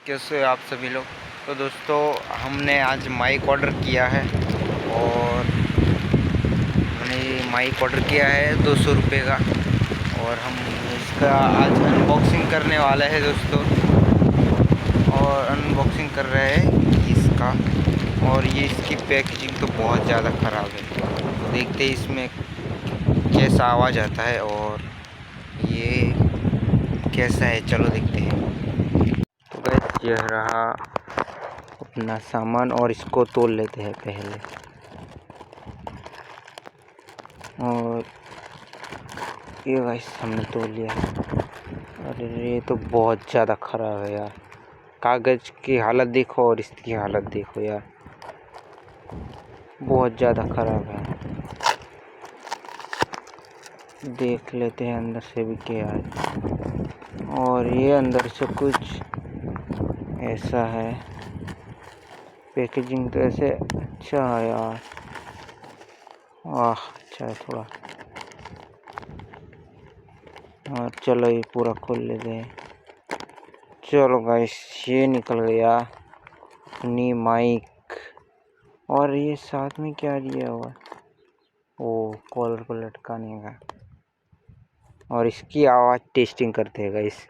कैसे हो आप सभी लोग। तो दोस्तों हमने आज माइक ऑर्डर किया है और हमने माइक ऑर्डर किया है 200 रुपये का और हम इसका आज अनबॉक्सिंग करने वाला है दोस्तों। और अनबॉक्सिंग कर रहे हैं इसका और ये इसकी पैकेजिंग तो बहुत ज़्यादा ख़राब है। देखते हैं इसमें कैसा आवाज़ आता है और ये कैसा है, चलो देखते हैं। तो गाइस यह रहा अपना सामान और इसको तोल लेते हैं पहले। और ये गाइस हमने तोल लिया। अरे ये तो बहुत ज़्यादा ख़राब है यार, कागज़ की हालत देखो और इसकी हालत देखो यार, बहुत ज़्यादा ख़राब है। देख लेते हैं अंदर से भी क्या है। और ये अंदर से कुछ ऐसा है, पैकेजिंग तो ऐसे अच्छा है यार, वाह अच्छा है थोड़ा। और चलो ये पूरा खोल लेते हैं। चलो गाइस ये निकल गया अपनी माइक। और ये साथ में क्या दिया हुआ, ओ कॉलर को लटकाने का। और इसकी आवाज़ टेस्टिंग करते हैं गाइस।